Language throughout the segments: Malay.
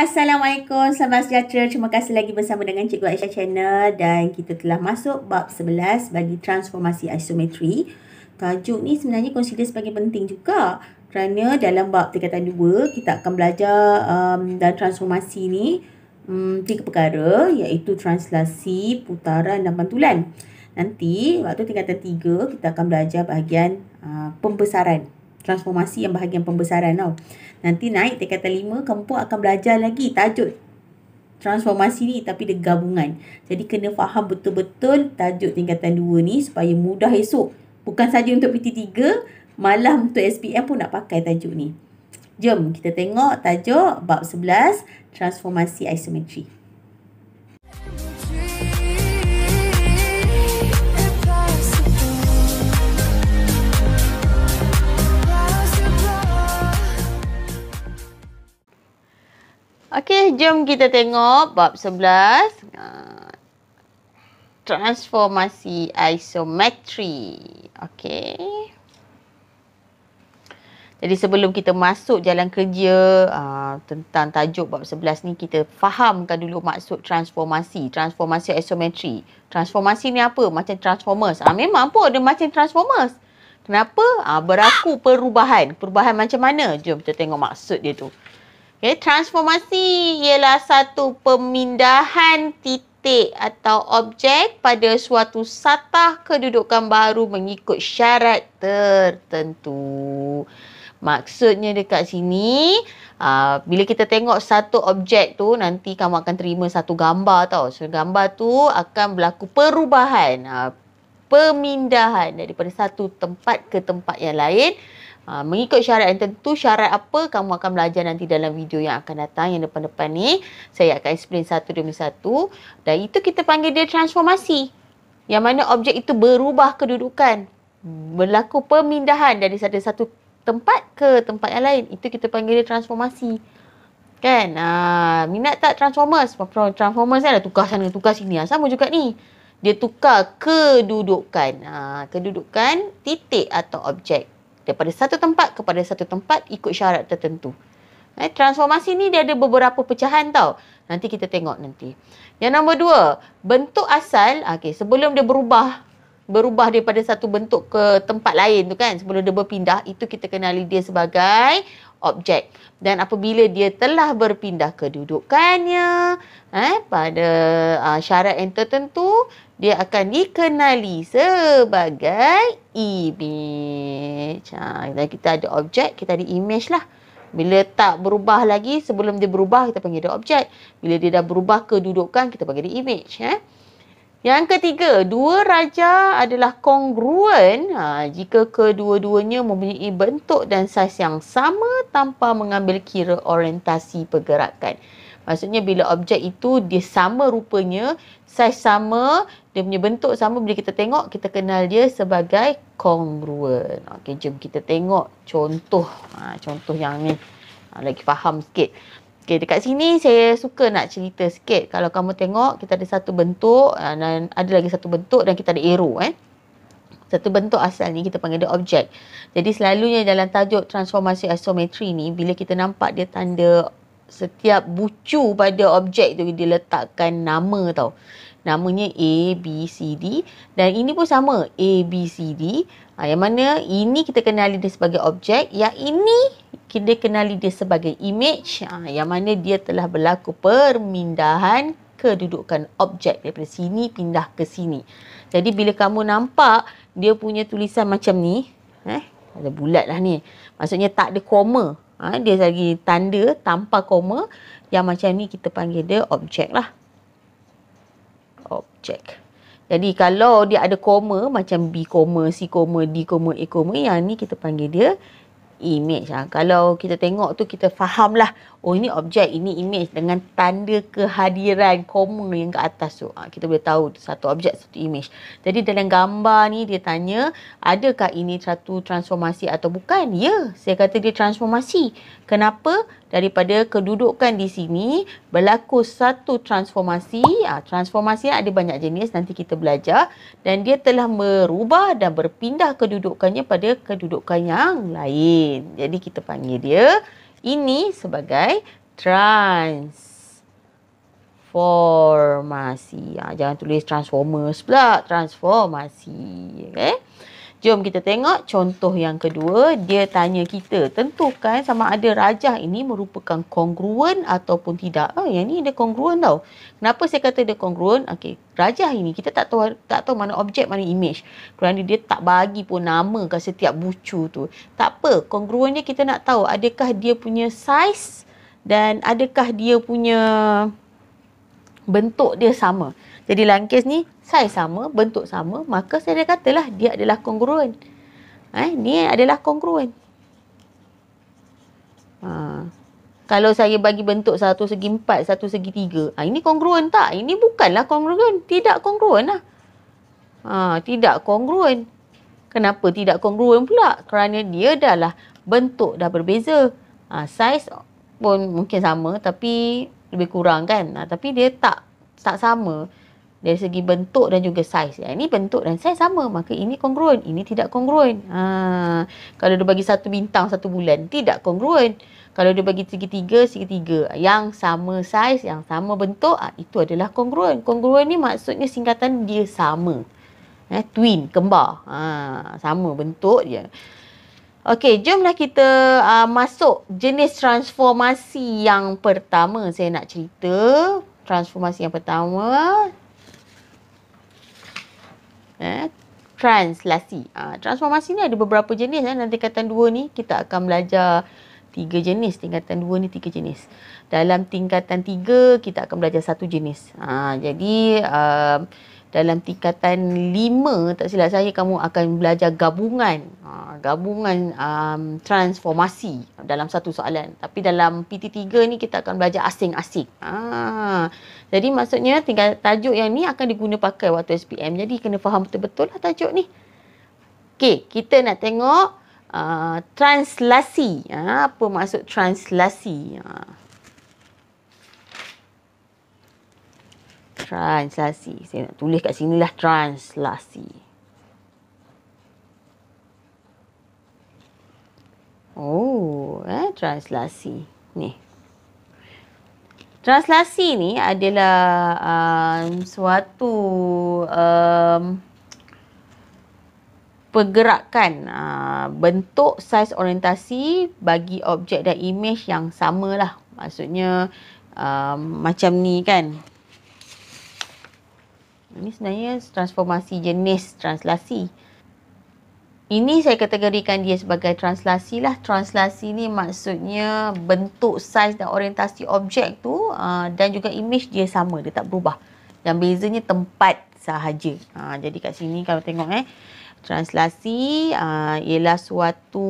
Assalamualaikum, selamat sejahtera. Terima kasih lagi bersama dengan Cikgu Aisyah Channel dan kita telah masuk bab 11 bagi transformasi isometri. Tajuk ni sebenarnya consider sebagai penting juga kerana dalam bab tingkatan 2 kita akan belajar dalam transformasi ni 3 perkara iaitu translasi, putaran dan pantulan. Nanti waktu tingkatan 3 kita akan belajar bahagian pembesaran. Transformasi yang bahagian pembesaran tau. Nanti naik tingkatan 5 kamu pun akan belajar lagi tajuk transformasi ni tapi dia gabungan. Jadi kena faham betul-betul tajuk tingkatan 2 ni supaya mudah esok. Bukan saja untuk PT3, malah untuk SPM pun nak pakai tajuk ni. Jom kita tengok tajuk bab 11 transformasi isometri. Okey, jom kita tengok bab 11. Transformasi isometri. Okey. Jadi sebelum kita masuk jalan kerja tentang tajuk bab 11 ni, kita fahamkan dulu maksud transformasi. Transformasi isometri. Transformasi ni apa? Macam Transformers. Memang pun ada macam Transformers. Kenapa? Berlaku perubahan. Perubahan macam mana? Jom kita tengok maksud dia tu. Okay, transformasi ialah satu pemindahan titik atau objek pada suatu satah kedudukan baru mengikut syarat tertentu. Maksudnya dekat sini, bila kita tengok satu objek tu, nanti kamu akan terima satu gambar tau. So, gambar tu akan berlaku perubahan, pemindahan daripada satu tempat ke tempat yang lain. Mengikut syarat yang tentu. Syarat apa kamu akan belajar nanti dalam video yang akan datang, yang depan-depan ni. Saya akan explain satu demi satu. Dan itu kita panggil dia transformasi. Yang mana objek itu berubah kedudukan. Berlaku pemindahan dari satu tempat ke tempat yang lain. Itu kita panggil dia transformasi. Kan? Minat tak Transformers? Transformers kan ada tukar sana, tukar sini. Sama juga ni. Dia tukar kedudukan. Kedudukan titik atau objek. Daripada satu tempat kepada satu tempat ikut syarat tertentu. Transformasi ni dia ada beberapa pecahan tau. Nanti kita tengok nanti. Yang nombor 2, bentuk asal. Sebelum dia berubah daripada satu bentuk ke tempat lain tu kan. Sebelum dia berpindah, itu kita kenali dia sebagai objek. Dan apabila dia telah berpindah kedudukannya pada syarat yang tertentu, dia akan dikenali sebagai image. Dan kita ada objek, kita ada image lah. Bila tak berubah lagi, sebelum dia berubah, kita panggil dia objek. Bila dia dah berubah kedudukan, kita panggil dia image. Yang ketiga, dua raja adalah kongruen jika kedua-duanya mempunyai bentuk dan saiz yang sama tanpa mengambil kira orientasi pergerakan. Maksudnya bila objek itu dia sama rupanya, saiz sama, dia punya bentuk sama, bila kita tengok, kita kenal dia sebagai kongruen. Jom kita tengok contoh. Contoh yang ni. Lagi faham sikit. Dekat sini saya suka nak cerita sikit. Kalau kamu tengok, kita ada satu bentuk dan ada lagi satu bentuk dan kita ada arrow. Satu bentuk asal ni kita panggil dia objek. Jadi selalunya dalam tajuk transformasi isometri ni, bila kita nampak dia tanda setiap bucu pada objek tu, dia letakkan nama tau. Namanya A, B, C, D. Dan ini pun sama. A, B, C, D. Yang mana ini kita kenali dia sebagai objek. Yang ini kita kenali dia sebagai image. Yang mana dia telah berlaku permindahan kedudukan objek. Daripada sini pindah ke sini. Jadi bila kamu nampak dia punya tulisan macam ni. Ada bulat lah ni. Maksudnya tak ada koma. Dia lagi tanda tanpa koma. Yang macam ni kita panggil dia objek lah. Objek. Jadi kalau dia ada koma macam B koma, C koma, D koma, A koma, yang ni kita panggil dia image. Kalau kita tengok tu kita faham lah. Oh, ini objek, ini image dengan tanda kehadiran koma yang ke atas tu. Kita boleh tahu satu objek, satu image. Jadi dalam gambar ni dia tanya, adakah ini satu transformasi atau bukan? Ya, saya kata dia transformasi. Kenapa? Daripada kedudukan di sini berlaku satu transformasi. Transformasi ada banyak jenis, nanti kita belajar. Dan dia telah berubah dan berpindah kedudukannya pada kedudukan yang lain. Jadi kita panggil dia ini sebagai transformasi. Jangan tulis transformers pula, transformasi. Okay? Jom kita tengok contoh yang kedua. Dia tanya kita, tentukan sama ada rajah ini merupakan kongruen ataupun tidak. Yang ni dia kongruen tau. Kenapa saya kata dia kongruen? Okey, rajah ini kita tak tahu mana objek, mana image. Kerana dia tak bagi pun nama ke setiap bucu tu. Tak apa, kongruennya kita nak tahu adakah dia punya size dan adakah dia punya bentuk dia sama. Jadi dalam kes ni, saiz sama, bentuk sama, maka saya katalah dia adalah kongruen. Ni adalah kongruen. Kalau saya bagi bentuk 1 segi 4, 1 segi 3, ini kongruen tak? Ini bukanlah kongruen. Tidak kongruen lah. Tidak kongruen. Kenapa tidak kongruen pula? Kerana dia dah bentuk dah berbeza. Saiz pun mungkin sama tapi lebih kurang kan. Tapi dia tak sama. Dari segi bentuk dan juga saiz. Ini bentuk dan saiz sama. Maka ini kongruen. Ini tidak kongruen. Kalau dia bagi 1 bintang 1 bulan. Tidak kongruen. Kalau dia bagi segitiga. Yang sama saiz. Yang sama bentuk. Itu adalah kongruen. Kongruen ni maksudnya singkatan dia sama. Twin. Kembar. Sama bentuk je. Okey, jomlah kita masuk jenis transformasi yang pertama. Saya nak cerita. Transformasi yang pertama. Translasi. Transformasi ni ada beberapa jenis. Nanti tingkatan 2 ni kita akan belajar 3 jenis. Tingkatan 2 ni 3 jenis. Dalam tingkatan 3 kita akan belajar 1 jenis. Jadi dalam tingkatan 5 tak silap saya kamu akan belajar gabungan. Gabungan transformasi dalam satu soalan. Tapi dalam PT3 ni kita akan belajar asing-asing. Jadi maksudnya tajuk yang ni akan diguna pakai waktu SPM. Jadi kena faham betul-betul lah tajuk ni. Okey, kita nak tengok translasi. Apa maksud translasi? Translasi. Saya nak tulis kat sinilah translasi. Translasi. Ni. Translasi ni adalah suatu pergerakan bentuk, saiz, orientasi bagi objek dan image yang samalah. Maksudnya macam ni kan. Ini sebenarnya transformasi jenis translasi. Ini saya kategorikan dia sebagai translasi lah. Translasi ni maksudnya bentuk, saiz dan orientasi objek tu dan juga image dia sama. Dia tak berubah. Yang bezanya tempat sahaja. Jadi kat sini kalau tengok translasi ialah suatu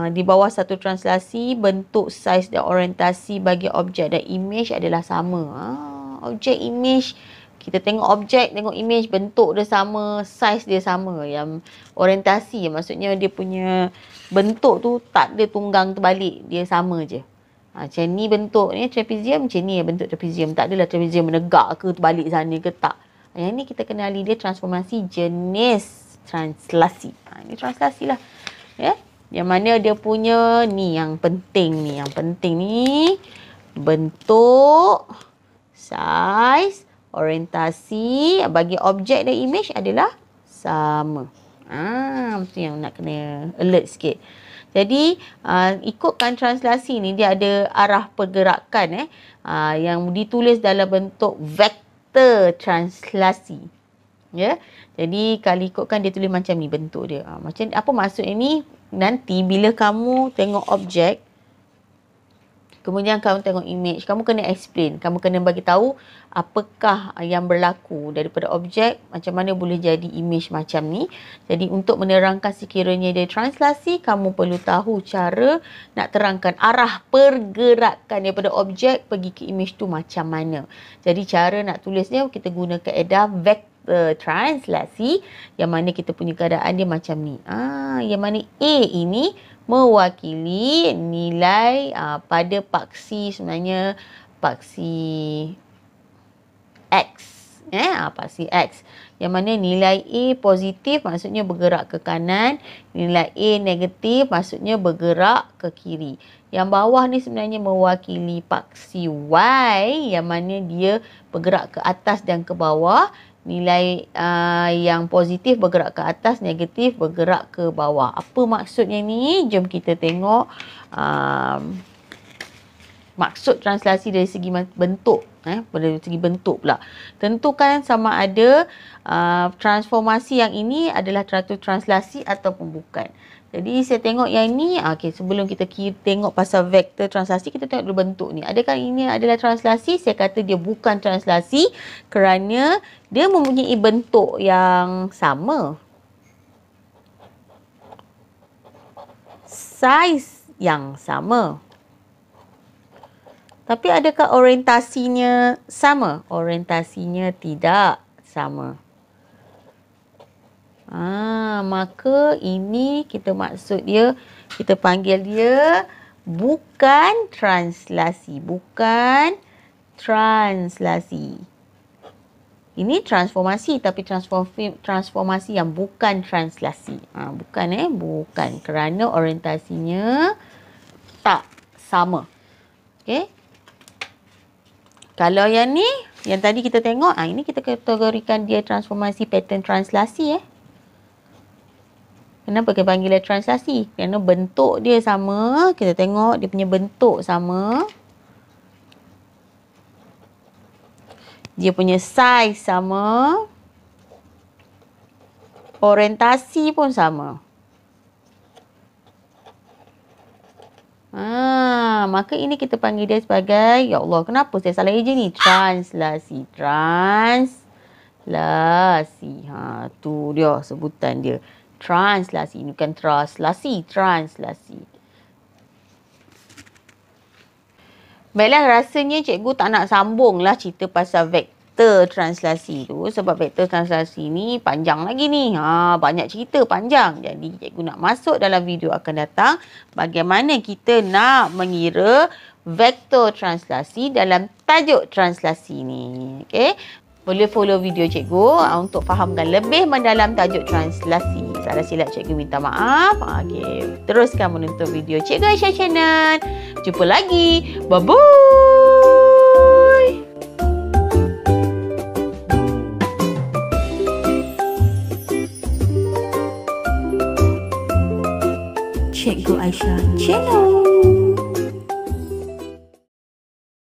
di bawah satu translasi bentuk, saiz dan orientasi bagi objek dan image adalah sama. Objek, image, kita tengok objek, tengok image, bentuk dia sama, saiz dia sama. Yang orientasi maksudnya dia punya bentuk tu tak ada tunggang terbalik, dia sama je. Macam ni bentuk ni trapezium, macam ni bentuk trapezium. Tak adalah trapezium menegak ke terbalik sana ke tak. Yang ni kita kenali dia transformasi jenis translasi. Ini translasi lah. Yang mana dia punya ni yang penting ni. Yang penting ni bentuk, saiz, orientasi bagi objek dan image adalah sama. Mesti yang nak kena alert sikit. Jadi ikutkan translasi ni dia ada arah pergerakan yang ditulis dalam bentuk vektor translasi. Jadi kalau ikutkan dia tulis macam ni bentuk dia. Macam apa maksud ini? Nanti bila kamu tengok objek, kemudian kamu tengok image, kamu kena explain, kamu kena bagi tahu apakah yang berlaku daripada objek, macam mana boleh jadi image macam ni. Jadi untuk menerangkan sekiranya dia translasi, kamu perlu tahu cara nak terangkan arah pergerakan daripada objek pergi ke image tu macam mana. Jadi cara nak tulisnya kita guna kaedah vektor translasi, yang mana kita punya keadaan dia macam ni. Yang mana A ini mewakili nilai pada paksi, sebenarnya paksi X. Paksi X. Yang mana nilai A positif maksudnya bergerak ke kanan. Nilai A negatif maksudnya bergerak ke kiri. Yang bawah ni sebenarnya mewakili paksi Y yang mana dia bergerak ke atas dan ke bawah. Nilai yang positif bergerak ke atas, negatif bergerak ke bawah. Apa maksudnya ni? Jom kita tengok maksud translasi dari segi bentuk. Dari segi bentuk pula. Tentukan sama ada transformasi yang ini adalah satu translasi ataupun bukan. Jadi saya tengok yang ni, sebelum kita tengok pasal vektor translasi, kita tengok dulu bentuk ni. Adakah ini adalah translasi? Saya kata dia bukan translasi kerana dia mempunyai bentuk yang sama. Saiz yang sama. Tapi adakah orientasinya sama? Orientasinya tidak sama. Maka ini kita panggil dia bukan translasi. Bukan translasi. Ini transformasi tapi transformasi yang bukan translasi. Bukan kerana orientasinya tak sama. Okey. Kalau yang ni, yang tadi kita tengok, ini kita kategorikan dia transformasi pattern translasi. Kenapa kita panggil dia translasi? Kerana bentuk dia sama. Kita tengok dia punya bentuk sama. Dia punya saiz sama. Orientasi pun sama. Maka ini kita panggil dia sebagai, ya Allah, kenapa saya salah eja ni? Translasi. Translasi. Tu dia sebutan dia. Translasi. Ini bukan translasi. Translasi. Baiklah, rasanya cikgu tak nak sambung lah cerita pasal vektor translasi tu. Sebab vektor translasi ni panjang lagi ni. Banyak cerita panjang. Jadi cikgu nak masuk dalam video akan datang. Bagaimana kita nak mengira vektor translasi dalam tajuk translasi ni. Okay? Boleh follow video cikgu untuk fahamkan lebih mendalam tajuk translasi. Salah silap cikgu minta maaf. Okay. Teruskan menonton video Cikgu Aisyah Channel. Jumpa lagi. Bye-bye. Cikgu Aisyah Channel.